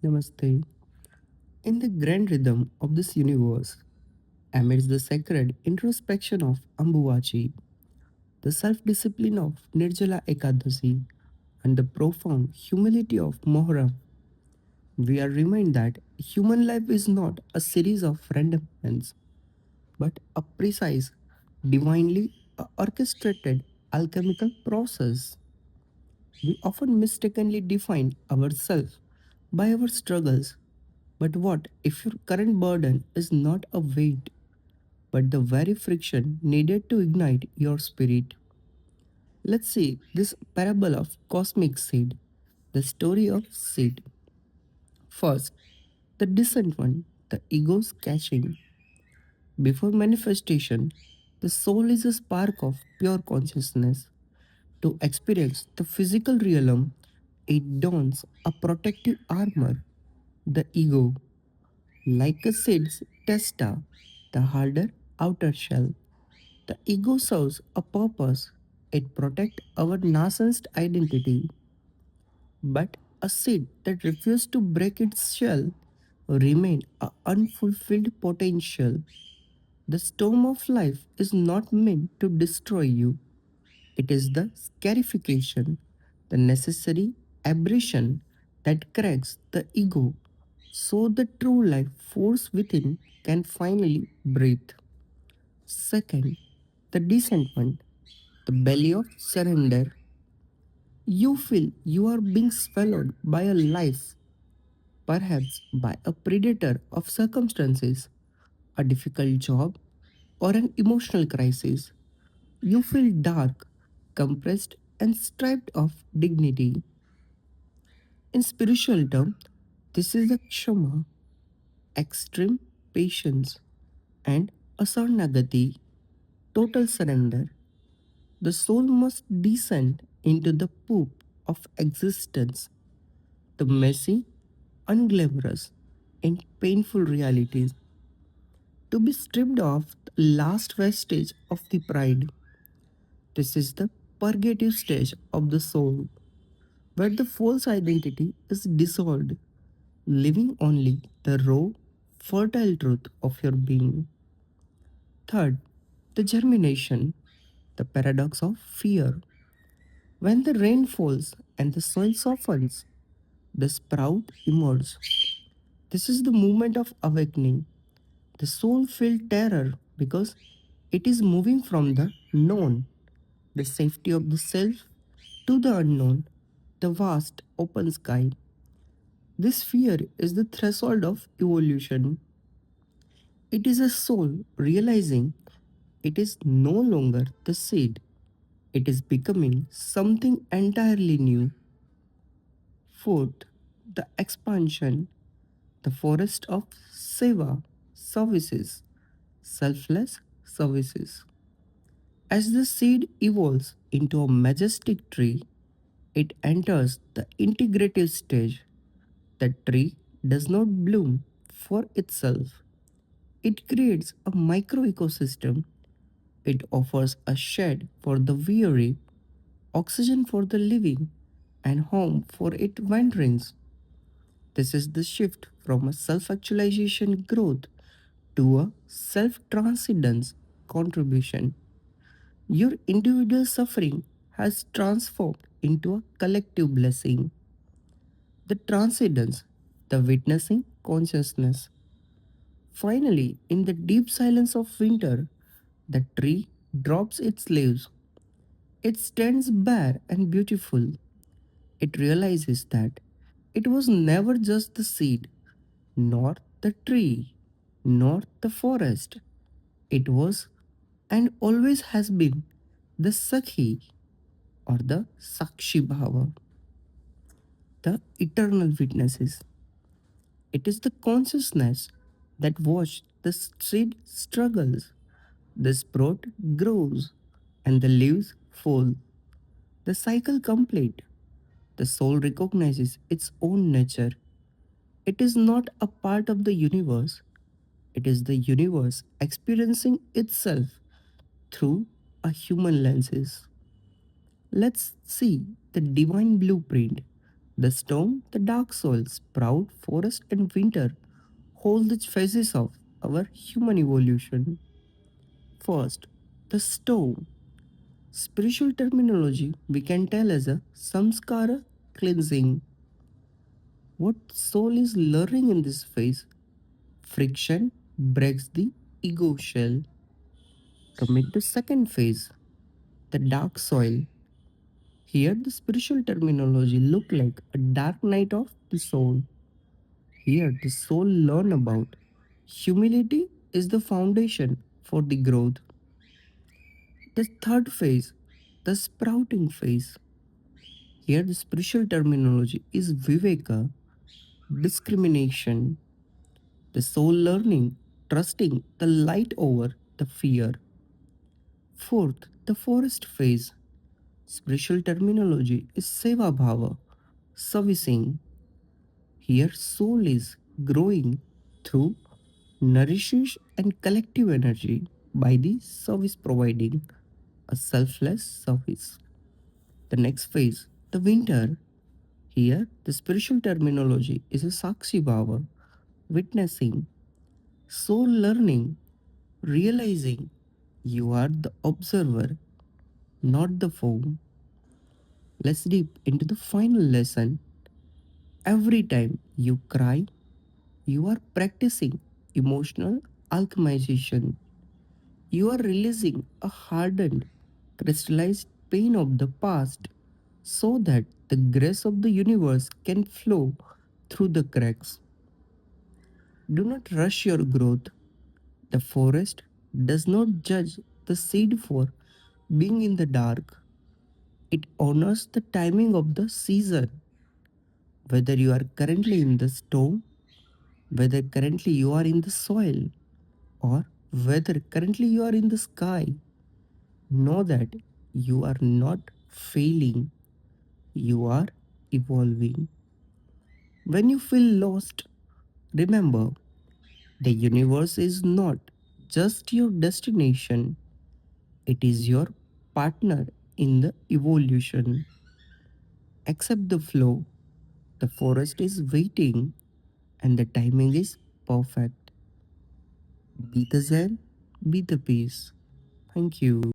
Namaste. In the grand rhythm of this universe, amidst the sacred introspection of Ambuvachi, the self discipline of Nirjala Ekadashi, and the profound humility of Muharram, we are reminded that human life is not a series of random events, but a precise, divinely orchestrated alchemical process. We often mistakenly define ourselves by our struggles. But what if your current burden is not a weight, but the very friction needed to ignite your spirit? Let's see this parable of cosmic seed, the story of seed. First, the decent one, the ego's catching. Before manifestation, the soul is a spark of pure consciousness. To experience the physical realm, it dons a protective armor, the ego, like a seed's testa, the harder outer shell. The ego serves a purpose. It protects our nascent identity. But a seed that refuses to break its shell remains an unfulfilled potential. The storm of life is not meant to destroy you. It is the scarification, the necessary aberration that cracks the ego so the true life force within can finally breathe. Second, the descentment, the belly of surrender. You feel you are being swallowed by a life, perhaps by a predator of circumstances, a difficult job, or an emotional crisis. You feel dark, compressed, and stripped of dignity. In spiritual terms, this is the Kshama, extreme patience, and a Sharanaagati, total surrender. The soul must descend into the poop of existence, the messy, unglamorous, and painful realities, to be stripped of the last vestige of the pride. This is the purgative stage of the soul, where the false identity is dissolved, leaving only the raw, fertile truth of your being. Third, the germination, the paradox of fear. When the rain falls and the soil softens, the sprout emerges. This is the moment of awakening. The soul feels terror because it is moving from the known, the safety of the self, to the unknown, the vast open sky. This fear is the threshold of evolution. It is a soul realizing it is no longer the seed, it is becoming something entirely new. Fourth, the expansion, the forest of Seva services, selfless services. As the seed evolves into a majestic tree, it enters the integrative stage. The tree does not bloom for itself, it creates a micro ecosystem. It offers a shade for the weary, oxygen for the living, and home for its wanderings. This is the shift from a self actualization growth to a self transcendence contribution. Your individual suffering has transformed into a collective blessing. The transcendence, the witnessing consciousness. Finally, in the deep silence of winter, the tree drops its leaves. It stands bare and beautiful. It realizes that it was never just the seed, nor the tree, nor the forest. It was and always has been the Sakhi or the Sakshi Bhava, the eternal witnesses. It is the consciousness that watched the seed struggles, the sprout grows, and the leaves fall. The cycle complete. The soul recognizes its own nature. It is not a part of the universe. It is the universe experiencing itself through a human lenses. Let's see the divine blueprint, The storm, the dark soil, sprout, forest, and winter hold the phases of our human evolution. First, the storm. Spiritual terminology we can tell as a samskara cleansing. What soul is learning in this phase? Friction breaks the ego shell. Coming to second phase, the dark soil. Here the spiritual terminology look like a dark night of the soul. Here the soul learn about humility is the foundation for the growth. The third phase, the sprouting phase. Here the spiritual terminology is viveka, discrimination, the soul learning, trusting the light over the fear. Fourth, the forest phase. Spiritual terminology is seva bhava, servicing. Here soul is growing through nourishes and collective energy by the service providing a selfless service. The next phase, the winter. Here, the spiritual terminology is a Sakshi Bhava, witnessing, soul learning, realizing you are the observer, not the form. Let's deep into the final lesson. Every time you cry, you are practicing emotional alchemization. You are releasing a hardened, crystallized pain of the past so that the grace of the universe can flow through the cracks. Do not rush your growth. The forest does not judge the seed for being in the dark. It honors the timing of the season. Whether you are currently in the storm, whether currently you are in the soil, or whether currently you are in the sky, know that you are not failing, you are evolving. When you feel lost, remember the universe is not just your destination, it is your partner in the evolution. Accept the flow, the forest is waiting, and the timing is perfect. Be the Zen, be the peace. Thank you.